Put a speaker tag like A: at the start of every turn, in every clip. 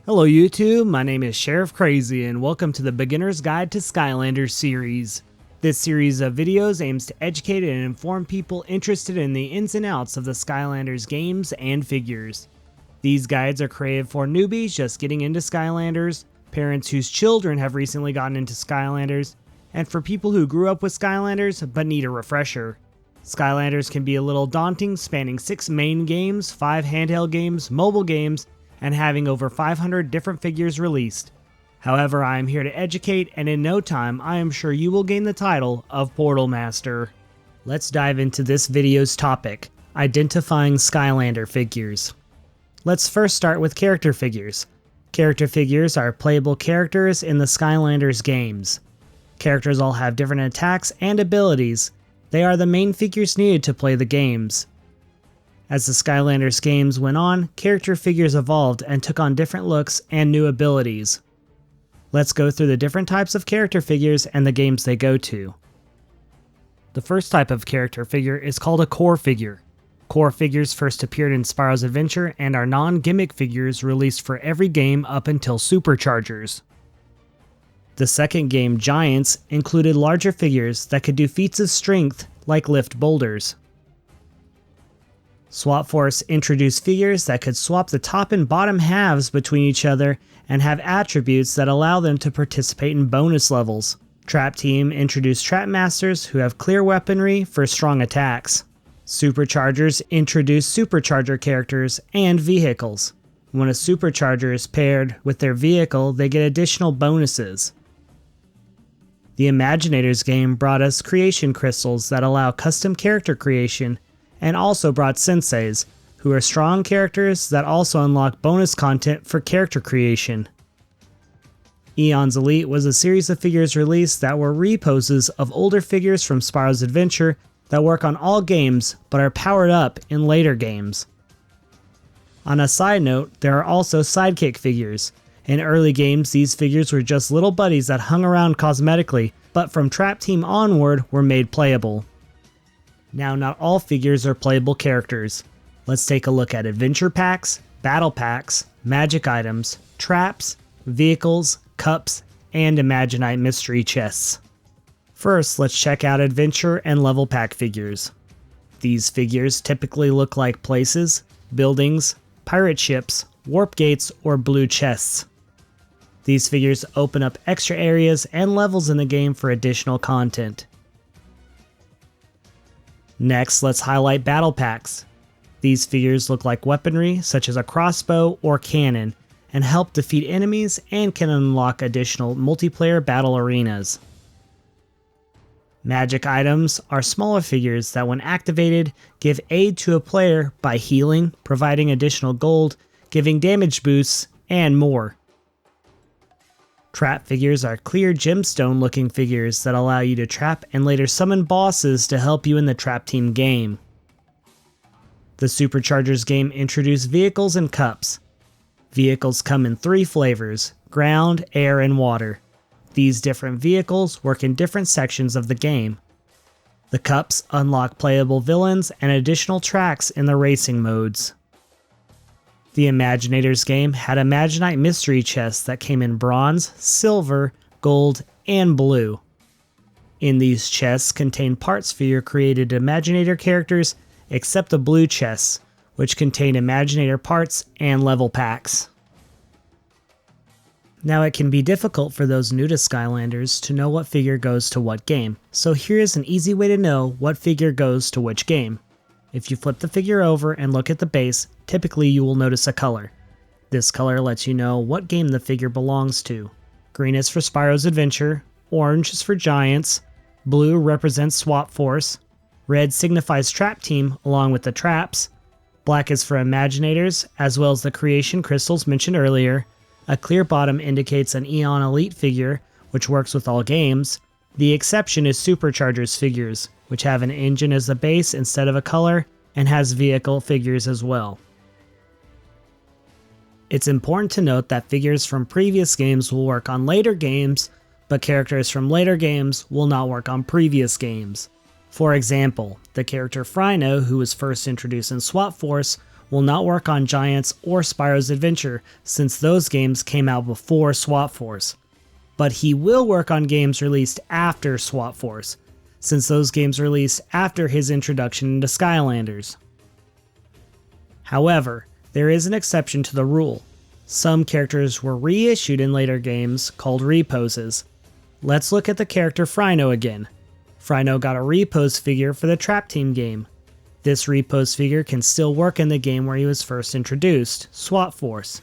A: Hello YouTube, my name is Sheriff Crazy and welcome to the Beginner's Guide to Skylanders series. This series of videos aims to educate and inform people interested in the ins and outs of the Skylanders games and figures. These guides are created for newbies just getting into Skylanders, parents whose children have recently gotten into Skylanders, and for people who grew up with Skylanders but need a refresher. Skylanders can be a little daunting, spanning 6 main games, 5 handheld games, mobile games, and having over 500 different figures released. However, I am here to educate, and in no time I am sure you will gain the title of Portal Master. Let's dive into this video's topic, identifying Skylander figures. Let's first start with character figures. Character figures are playable characters in the Skylanders games. Characters all have different attacks and abilities. They are the main figures needed to play the games. As the Skylanders games went on, character figures evolved and took on different looks and new abilities. Let's go through the different types of character figures and the games they go to. The first type of character figure is called a core figure. Core figures first appeared in Spyro's Adventure and are non-gimmick figures released for every game up until Superchargers. The second game, Giants, included larger figures that could do feats of strength like lift boulders. Swap Force introduced figures that could swap the top and bottom halves between each other and have attributes that allow them to participate in bonus levels. Trap Team introduced Trap Masters who have clear weaponry for strong attacks. Superchargers introduced Supercharger characters and vehicles. When a Supercharger is paired with their vehicle, they get additional bonuses. The Imaginators game brought us creation crystals that allow custom character creation, and also brought senseis, who are strong characters that also unlock bonus content for character creation. Eon's Elite was a series of figures released that were reposes of older figures from Spyro's Adventure that work on all games but are powered up in later games. On a side note, there are also sidekick figures. In early games, these figures were just little buddies that hung around cosmetically, but from Trap Team onward were made playable. Now, not all figures are playable characters. Let's take a look at adventure packs, battle packs, magic items, traps, vehicles, cups, and Imaginite mystery chests. First, let's check out adventure and level pack figures. These figures typically look like places, buildings, pirate ships, warp gates, or blue chests. These figures open up extra areas and levels in the game for additional content. Next, let's highlight battle packs. These figures look like weaponry such as a crossbow or cannon and help defeat enemies and can unlock additional multiplayer battle arenas. Magic items are smaller figures that when activated give aid to a player by healing, providing additional gold, giving damage boosts, and more. Trap figures are clear gemstone looking figures that allow you to trap and later summon bosses to help you in the Trap Team game. The Superchargers game introduced vehicles and cups. Vehicles come in 3 flavors: ground, air, and water. These different vehicles work in different sections of the game. The cups unlock playable villains and additional tracks in the racing modes. The Imaginators game had Imaginite mystery chests that came in bronze, silver, gold, and blue. In these chests contain parts for your created Imaginator characters, except the blue chests, which contain Imaginator parts and level packs. Now, it can be difficult for those new to Skylanders to know what figure goes to what game, so here's an easy way to know what figure goes to which game. If you flip the figure over and look at the base, typically you will notice a color. This color lets you know what game the figure belongs to. Green is for Spyro's Adventure, orange is for Giants, blue represents Swap Force, red signifies Trap Team along with the traps, black is for Imaginators as well as the creation crystals mentioned earlier, a clear bottom indicates an Eon Elite figure, which works with all games. The exception is Superchargers figures, which have an engine as the base instead of a color, and has vehicle figures as well. It's important to note that figures from previous games will work on later games, but characters from later games will not work on previous games. For example, the character Phryno, who was first introduced in Swap Force, will not work on Giants or Spyro's Adventure since those games came out before Swap Force. But he will work on games released after Swap Force, since those games released after his introduction into Skylanders. However, there is an exception to the rule. Some characters were reissued in later games called reposes. Let's look at the character Frino again. Frino got a repose figure for the Trap Team game. This repose figure can still work in the game where he was first introduced, Swap Force.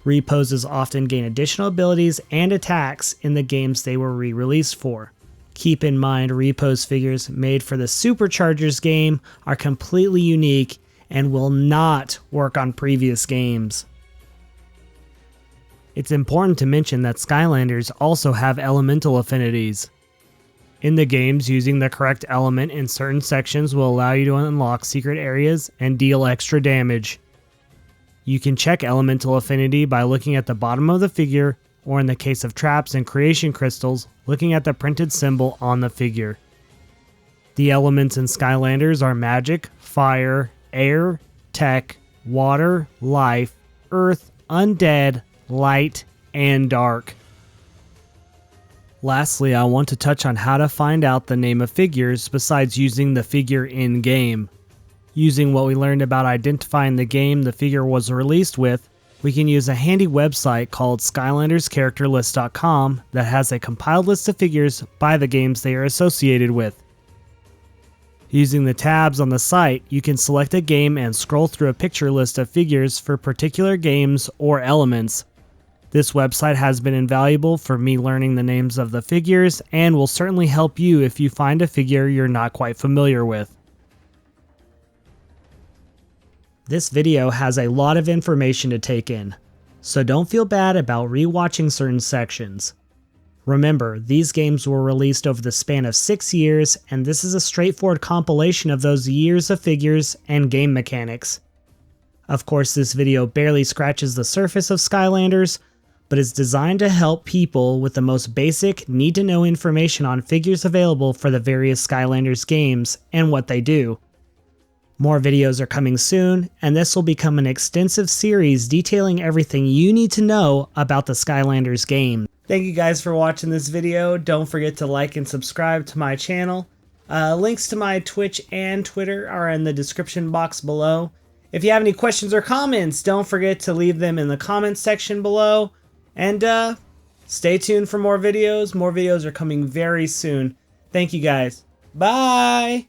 A: Reposes often gain additional abilities and attacks in the games they were re-released for. Keep in mind, repose figures made for the Superchargers game are completely unique and will not work on previous games. It's important to mention that Skylanders also have elemental affinities. In the games, using the correct element in certain sections will allow you to unlock secret areas and deal extra damage. You can check elemental affinity by looking at the bottom of the figure, or in the case of traps and creation crystals, looking at the printed symbol on the figure. The elements in Skylanders are magic, fire, air, tech, water, life, earth, undead, light, and dark. Lastly, I want to touch on how to find out the name of figures besides using the figure in-game. Using what we learned about identifying the game the figure was released with, we can use a handy website called SkylandersCharacterList.com that has a compiled list of figures by the games they are associated with. Using the tabs on the site, you can select a game and scroll through a picture list of figures for particular games or elements. This website has been invaluable for me learning the names of the figures and will certainly help you if you find a figure you're not quite familiar with. This video has a lot of information to take in, so don't feel bad about rewatching certain sections. Remember, these games were released over the span of 6 years, and this is a straightforward compilation of those years of figures and game mechanics. Of course, this video barely scratches the surface of Skylanders, but is designed to help people with the most basic, need-to-know information on figures available for the various Skylanders games and what they do. More videos are coming soon, and this will become an extensive series detailing everything you need to know about the Skylanders game. Thank you guys for watching this video. Don't forget to like and subscribe to my channel. Links to my Twitch and Twitter are in the description box below. If you have any questions or comments, don't forget to leave them in the comments section below. And stay tuned for more videos. More videos are coming very soon. Thank you guys. Bye!